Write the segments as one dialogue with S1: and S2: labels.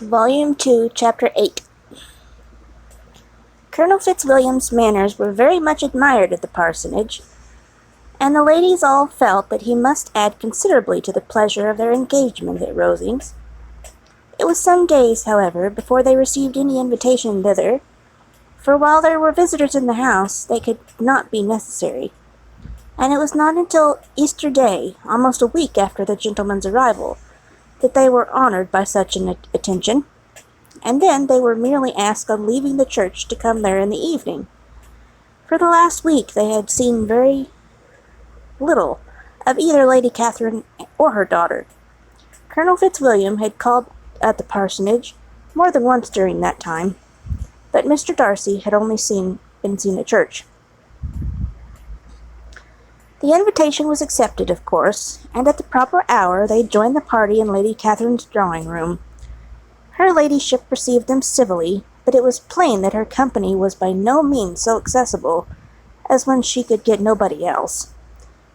S1: Volume 2, Chapter 8. Colonel Fitzwilliam's manners were very much admired at the parsonage, and the ladies all felt that he must add considerably to the pleasure of their engagement at Rosings. It was some days, however, before they received any invitation thither, for while there were visitors in the house, they could not be necessary, and it was not until Easter Day, almost a week after the gentleman's arrival, that they were honored by such an attention, and then they were merely asked on leaving the church to come there in the evening. For the last week they had seen very little of either Lady Catherine or her daughter. Colonel Fitzwilliam had called at the parsonage more than once during that time, but Mr. Darcy had only been seen at church. The invitation was accepted, of course, and at the proper hour they joined the party in Lady Catherine's drawing-room. Her ladyship received them civilly, but it was plain that her company was by no means so accessible as when she could get nobody else,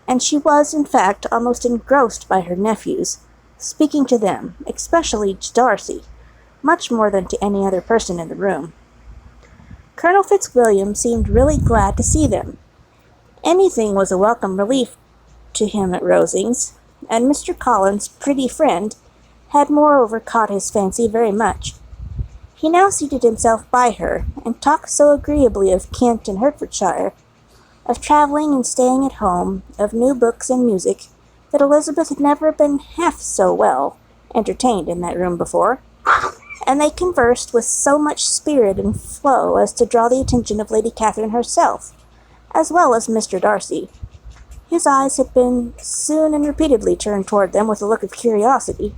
S1: and she was, in fact, almost engrossed by her nephews, speaking to them, especially to Darcy, much more than to any other person in the room. Colonel Fitzwilliam seemed really glad to see them. Anything was a welcome relief to him at Rosings, and Mr. Collins's pretty friend had moreover caught his fancy very much. He now seated himself by her, and talked so agreeably of Kent and Hertfordshire, of travelling and staying at home, of new books and music, that Elizabeth had never been half so well entertained in that room before, and they conversed with so much spirit and flow as to draw the attention of Lady Catherine herself, as well as Mr. Darcy. His eyes had been soon and repeatedly turned toward them with a look of curiosity,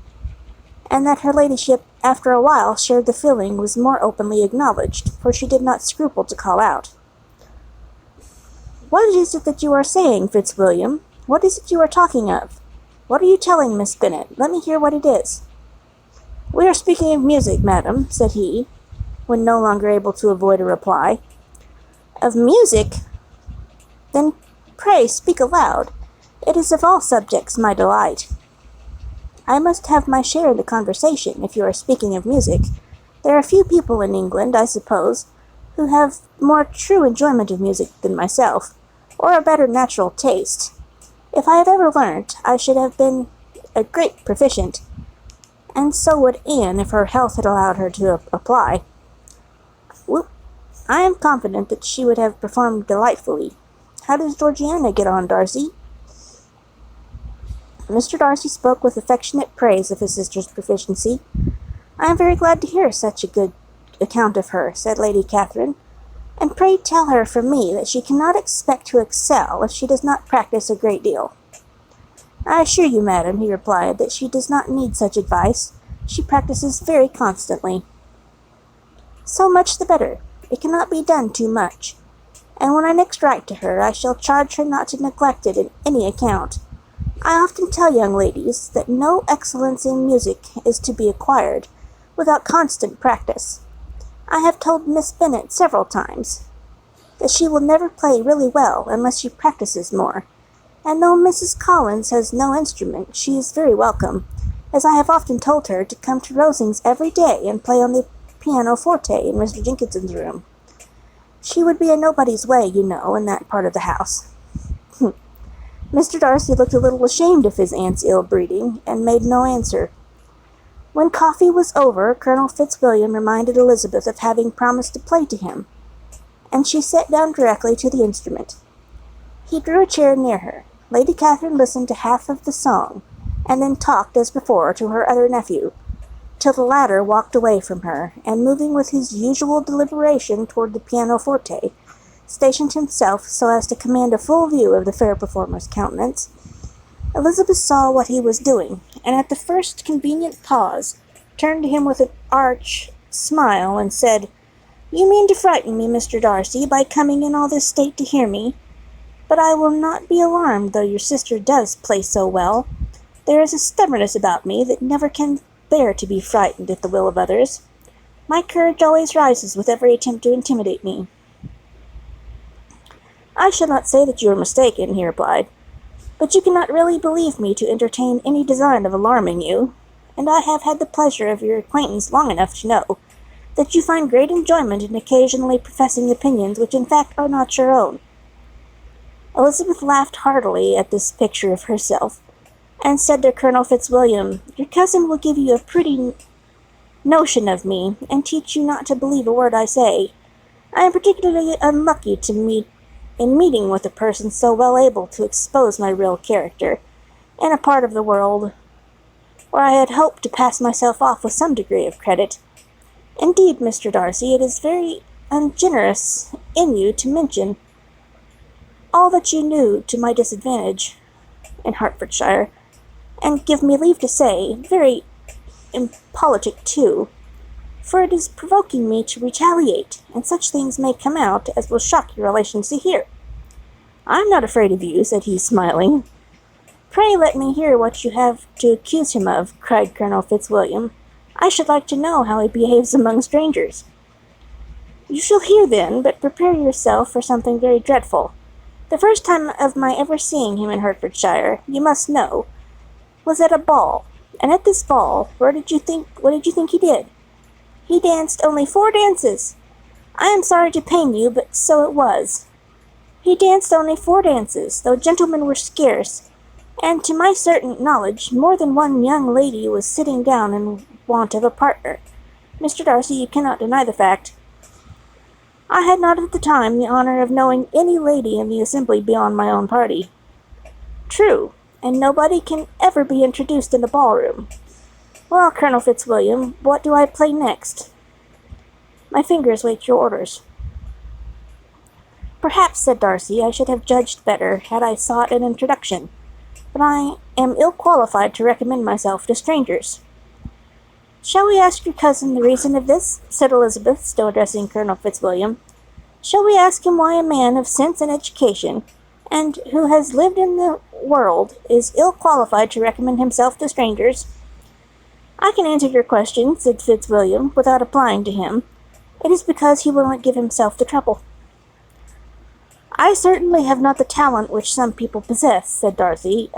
S1: and that her ladyship after a while shared the feeling was more openly acknowledged, for she did not scruple to call out, "What is it that you are saying, Fitzwilliam? What is it you are talking of? What are you telling Miss Bennet? Let me hear what it is." "We are speaking of music, madam," said he, when no longer able to avoid a reply. "Of music? Then pray speak aloud. It is of all subjects my delight." "I must have my share in the conversation, if you are speaking of music. There are few people in England, I suppose, who have more true enjoyment of music than myself, or a better natural taste. If I had ever learnt, I should have been a great proficient, and so would Anne if her health had allowed her to apply. I am confident that she would have performed delightfully. How does Georgiana get on, Darcy?" Mr. Darcy spoke with affectionate praise of his sister's proficiency. "I am very glad to hear such a good account of her," said Lady Catherine, "and pray tell her from me that she cannot expect to excel if she does not practice a great deal." "I assure you, madam," he replied, "that she does not need such advice. She practices very constantly." "So much the better. It cannot be done too much, and when I next write to her, I shall charge her not to neglect it in any account. I often tell young ladies that no excellence in music is to be acquired without constant practice. I have told Miss Bennet several times that she will never play really well unless she practices more, and though Mrs. Collins has no instrument, she is very welcome, as I have often told her to come to Rosings every day and play on the pianoforte in Mr. Jenkinson's room. She would be a nobody's way, you know, in that part of the house." Mr. Darcy looked a little ashamed of his aunt's ill-breeding, and made no answer. When coffee was over, Colonel Fitzwilliam reminded Elizabeth of having promised to play to him, and she sat down directly to the instrument. He drew a chair near her. Lady Catherine listened to half of the song, and then talked, as before, to her other nephew, till the latter walked away from her, and moving with his usual deliberation toward the pianoforte, stationed himself so as to command a full view of the fair performer's countenance. Elizabeth saw what he was doing, and at the first convenient pause, turned to him with an arch smile, and said, "You mean to frighten me, Mr. Darcy, by coming in all this state to hear me. But I will not be alarmed, though your sister does play so well. There is a stubbornness about me that never can bear to be frightened at the will of others. My courage always rises with every attempt to intimidate me." "I shall not say that you are mistaken," he replied, "but you cannot really believe me to entertain any design of alarming you, and I have had the pleasure of your acquaintance long enough to know that you find great enjoyment in occasionally professing opinions which in fact are not your own." Elizabeth laughed heartily at this picture of herself, and said to Colonel Fitzwilliam, "Your cousin will give you a pretty notion of me, and teach you not to believe a word I say. I am particularly unlucky in meeting with a person so well able to expose my real character, in a part of the world where I had hoped to pass myself off with some degree of credit. Indeed, Mr. Darcy, it is very ungenerous in you to mention all that you knew to my disadvantage in Hertfordshire, and give me leave to say, very impolitic too, for it is provoking me to retaliate, and such things may come out as will shock your relations to hear." "I am not afraid of you," said he, smiling. "Pray let me hear what you have to accuse him of," cried Colonel Fitzwilliam. "I should like to know how he behaves among strangers." "You shall hear then, but prepare yourself for something very dreadful. The first time of my ever seeing him in Hertfordshire, you must know, was at a ball, and at this ball, what did you think he did? He danced only 4 dances. I am sorry to pain you, but so it was. He danced only 4 dances, though gentlemen were scarce, and to my certain knowledge, more than one young lady was sitting down in want of a partner. Mr. Darcy, you cannot deny the fact. I had not at the time the honor of knowing any lady in the assembly beyond my own party." "True, and nobody can ever be introduced in a ballroom. Well, Colonel Fitzwilliam, what do I play next?" "My fingers wait your orders." "Perhaps," said Darcy, "I should have judged better had I sought an introduction, but I am ill qualified to recommend myself to strangers." "Shall we ask your cousin the reason of this?" said Elizabeth, still addressing Colonel Fitzwilliam. "Shall we ask him why a man of sense and education, and who has lived in the world, is ill qualified to recommend himself to strangers?" "I can answer your question," said Fitzwilliam, "without applying to him. It is because he will not give himself the trouble." "I certainly have not the talent which some people possess," said Darcy,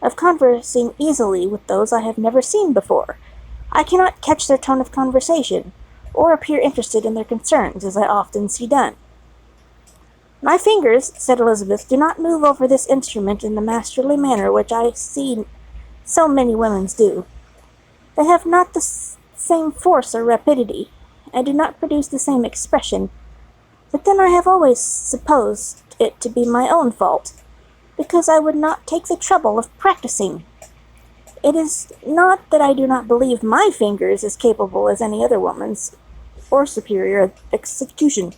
S1: of conversing easily with those I have never seen before. I cannot catch their tone of conversation, or appear interested in their concerns, as I often see done." "My fingers," said Elizabeth, "do not move over this instrument in the masterly manner which I see so many women's do. They have not the same force or rapidity, and do not produce the same expression. But then I have always supposed it to be my own fault, because I would not take the trouble of practicing. It is not that I do not believe my fingers as capable as any other woman's, or superior execution."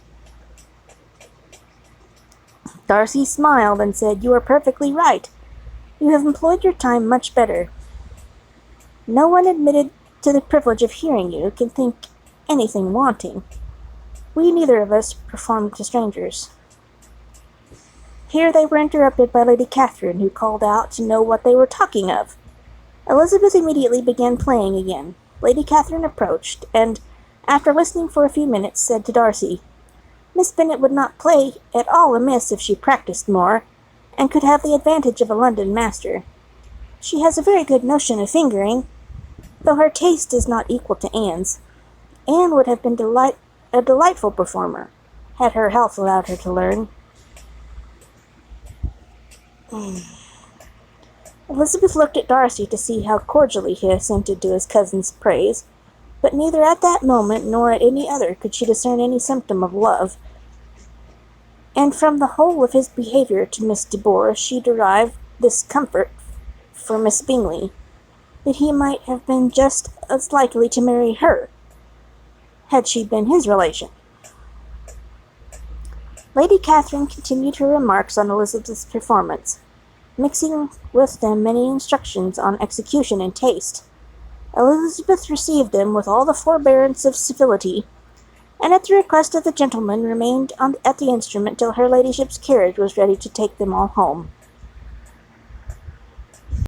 S1: Darcy smiled and said, "You are perfectly right. You have employed your time much better. No one admitted to the privilege of hearing you can think anything wanting. We neither of us perform to strangers." Here they were interrupted by Lady Catherine, who called out to know what they were talking of. Elizabeth immediately began playing again. Lady Catherine approached, and, after listening for a few minutes, said to Darcy, "Miss Bennet would not play at all amiss if she practised more, and could have the advantage of a London master. She has a very good notion of fingering, though her taste is not equal to Anne's. Anne would have been a delightful performer, had her health allowed her to learn." Elizabeth looked at Darcy to see how cordially he assented to his cousin's praise, but neither at that moment nor at any other could she discern any symptom of love, and from the whole of his behaviour to Miss de Bourgh she derived this comfort for Miss Bingley, that he might have been just as likely to marry her, had she been his relation. Lady Catherine continued her remarks on Elizabeth's performance, mixing with them many instructions on execution and taste. Elizabeth received them with all the forbearance of civility, and at the request of the gentleman remained at the instrument till her ladyship's carriage was ready to take them all home.